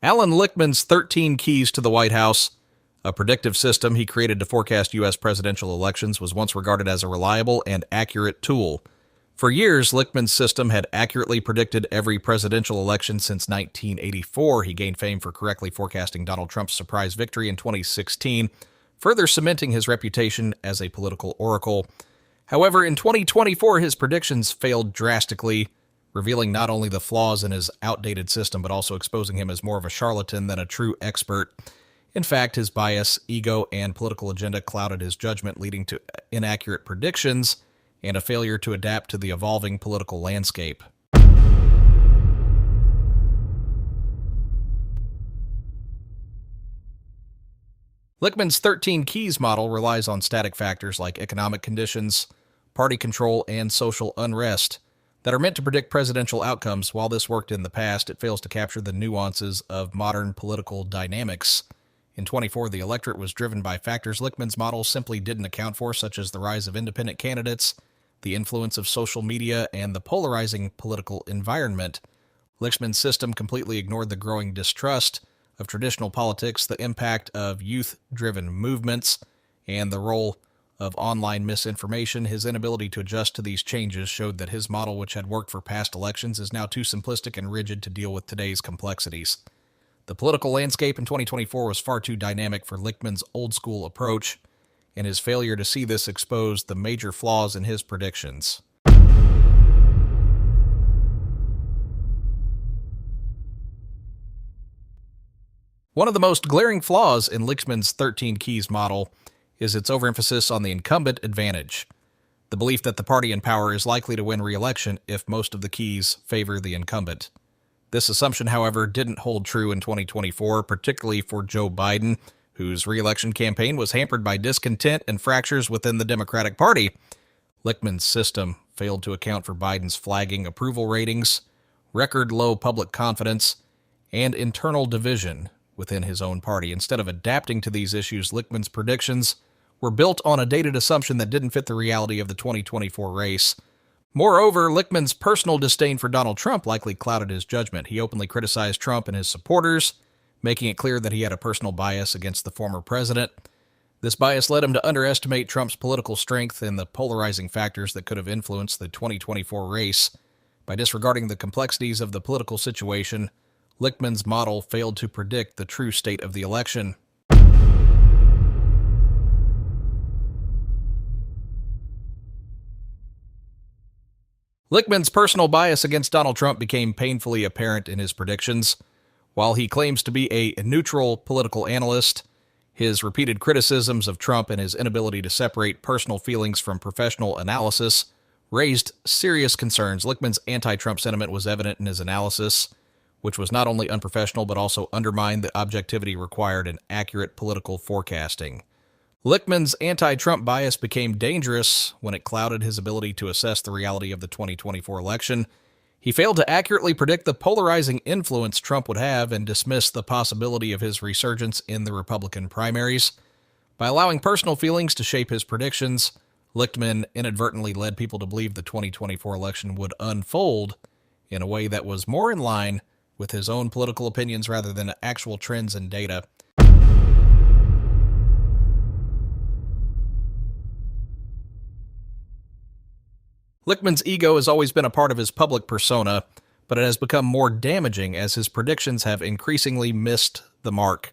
Allan Lichtman's 13 Keys to the White House, a predictive system he created to forecast U.S. presidential elections, was once regarded as a reliable and accurate tool. For years, Lichtman's system had accurately predicted every presidential election since 1984. He gained fame for correctly forecasting Donald Trump's surprise victory in 2016, further cementing his reputation as a political oracle. However, in 2024, his predictions failed drastically, revealing not only the flaws in his outdated system, but also exposing him as more of a charlatan than a true expert. In fact, his bias, ego, and political agenda clouded his judgment, leading to inaccurate predictions and a failure to adapt to the evolving political landscape. Lichtman's 13 Keys model relies on static factors like economic conditions, party control, and social unrest that are meant to predict presidential outcomes. While this worked in the past, it fails to capture the nuances of modern political dynamics. In 24, the electorate was driven by factors Lichtman's model simply didn't account for, such as the rise of independent candidates, the influence of social media, and the polarizing political environment. Lichtman's system completely ignored the growing distrust of traditional politics, the impact of youth-driven movements, and the role of online misinformation. His inability to adjust to these changes showed that his model, which had worked for past elections, is now too simplistic and rigid to deal with today's complexities. The political landscape in 2024 was far too dynamic for Lichtman's old-school approach, and his failure to see this exposed the major flaws in his predictions. One of the most glaring flaws in Lichtman's 13 Keys model is its overemphasis on the incumbent advantage, the belief that the party in power is likely to win re-election if most of the keys favor the incumbent. This assumption, however, didn't hold true in 2024, particularly for Joe Biden, whose re-election campaign was hampered by discontent and fractures within the Democratic Party. Lichtman's system failed to account for Biden's flagging approval ratings, record low public confidence, and internal division within his own party. Instead of adapting to these issues, Lichtman's predictions were built on a dated assumption that didn't fit the reality of the 2024 race. Moreover, Lichtman's personal disdain for Donald Trump likely clouded his judgment. He openly criticized Trump and his supporters, making it clear that he had a personal bias against the former president. This bias led him to underestimate Trump's political strength and the polarizing factors that could have influenced the 2024 race. By disregarding the complexities of the political situation, Lichtman's model failed to predict the true state of the election. Lichtman's personal bias against Donald Trump became painfully apparent in his predictions. While he claims to be a neutral political analyst, his repeated criticisms of Trump and his inability to separate personal feelings from professional analysis raised serious concerns. Lichtman's anti-Trump sentiment was evident in his analysis, which was not only unprofessional but also undermined the objectivity required in accurate political forecasting. Lichtman's anti-Trump bias became dangerous when it clouded his ability to assess the reality of the 2024 election. He failed to accurately predict the polarizing influence Trump would have and dismissed the possibility of his resurgence in the Republican primaries. By allowing personal feelings to shape his predictions, Lichtman inadvertently led people to believe the 2024 election would unfold in a way that was more in line with his own political opinions rather than actual trends and data. Lichtman's ego has always been a part of his public persona, but it has become more damaging as his predictions have increasingly missed the mark.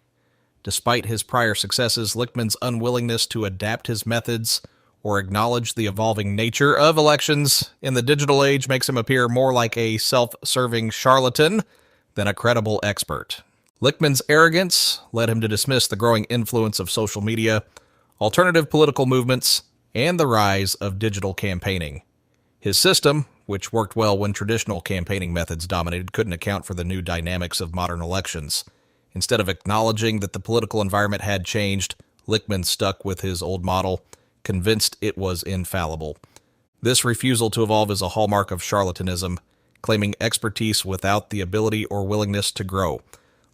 Despite his prior successes, Lichtman's unwillingness to adapt his methods or acknowledge the evolving nature of elections in the digital age makes him appear more like a self-serving charlatan than a credible expert. Lichtman's arrogance led him to dismiss the growing influence of social media, alternative political movements, and the rise of digital campaigning. His system, which worked well when traditional campaigning methods dominated, couldn't account for the new dynamics of modern elections. Instead of acknowledging that the political environment had changed, Lichtman stuck with his old model, convinced it was infallible. This refusal to evolve is a hallmark of charlatanism, claiming expertise without the ability or willingness to grow.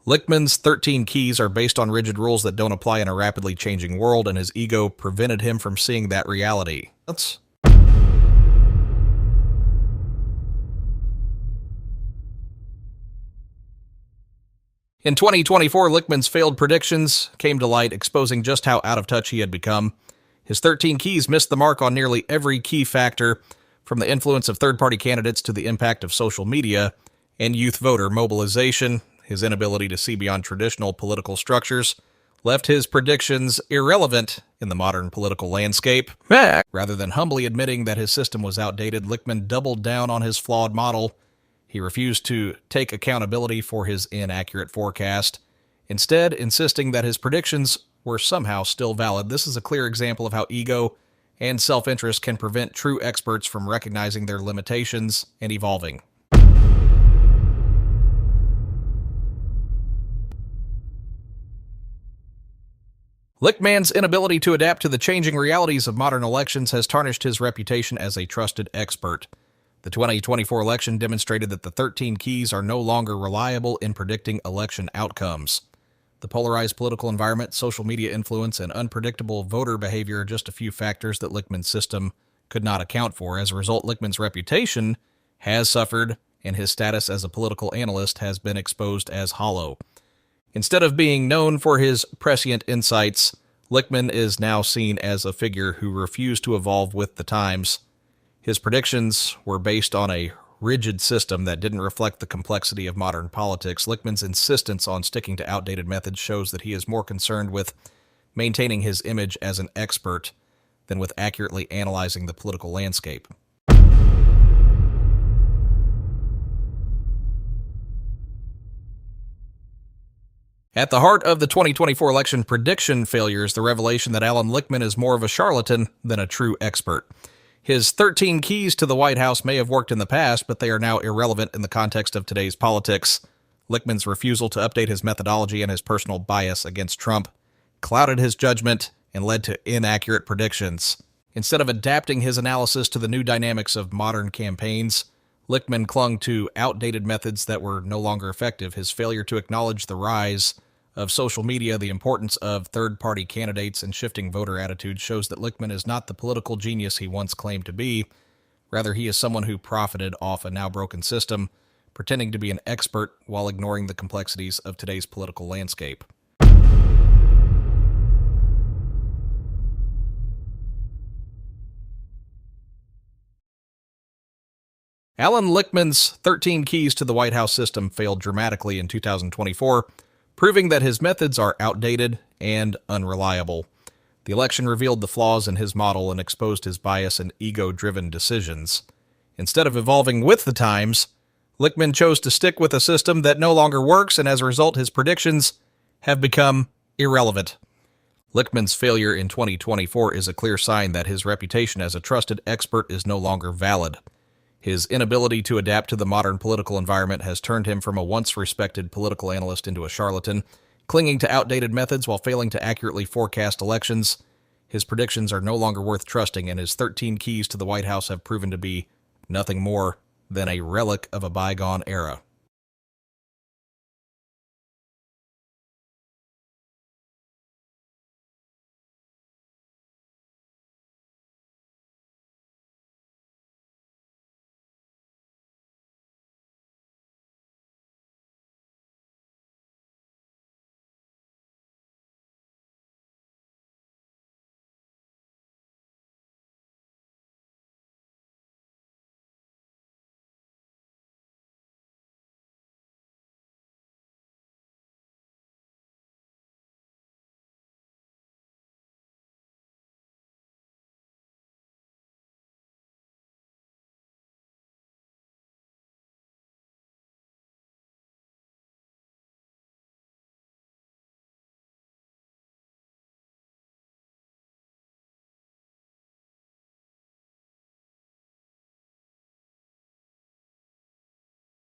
Lichtman's 13 Keys are based on rigid rules that don't apply in a rapidly changing world, and his ego prevented him from seeing that reality. In 2024, Lichtman's failed predictions came to light, exposing just how out of touch he had become. His 13 keys missed the mark on nearly every key factor, from the influence of third-party candidates to the impact of social media and youth voter mobilization. His inability to see beyond traditional political structures left his predictions irrelevant in the modern political landscape. Rather than humbly admitting that his system was outdated, Lichtman doubled down on his flawed model. He refused to take accountability for his inaccurate forecast, instead insisting that his predictions were somehow still valid. This is a clear example of how ego and self-interest can prevent true experts from recognizing their limitations and evolving. Lichtman's inability to adapt to the changing realities of modern elections has tarnished his reputation as a trusted expert. The 2024 election demonstrated that the 13 keys are no longer reliable in predicting election outcomes. The polarized political environment, social media influence, and unpredictable voter behavior are just a few factors that Lichtman's system could not account for. As a result, Lichtman's reputation has suffered, and his status as a political analyst has been exposed as hollow. Instead of being known for his prescient insights, Lichtman is now seen as a figure who refused to evolve with the times. His predictions were based on a rigid system that didn't reflect the complexity of modern politics. Lichtman's insistence on sticking to outdated methods shows that he is more concerned with maintaining his image as an expert than with accurately analyzing the political landscape. At the heart of the 2024 election prediction failure is the revelation that Allan Lichtman is more of a charlatan than a true expert. His 13 keys to the White House may have worked in the past, but they are now irrelevant in the context of today's politics. Lichtman's refusal to update his methodology and his personal bias against Trump clouded his judgment and led to inaccurate predictions. Instead of adapting his analysis to the new dynamics of modern campaigns, Lichtman clung to outdated methods that were no longer effective. His failure to acknowledge the rise of social media, the importance of third-party candidates, and shifting voter attitudes shows that Lichtman is not the political genius he once claimed to be. Rather, he is someone who profited off a now-broken system, pretending to be an expert while ignoring the complexities of today's political landscape. Allan Lichtman's 13 keys to the White House system failed dramatically in 2024, proving that his methods are outdated and unreliable. The election revealed the flaws in his model and exposed his bias and ego-driven decisions. Instead of evolving with the times, Lichtman chose to stick with a system that no longer works, and as a result, his predictions have become irrelevant. Lichtman's failure in 2024 is a clear sign that his reputation as a trusted expert is no longer valid. His inability to adapt to the modern political environment has turned him from a once respected political analyst into a charlatan, clinging to outdated methods while failing to accurately forecast elections. His predictions are no longer worth trusting, and his 13 keys to the White House have proven to be nothing more than a relic of a bygone era.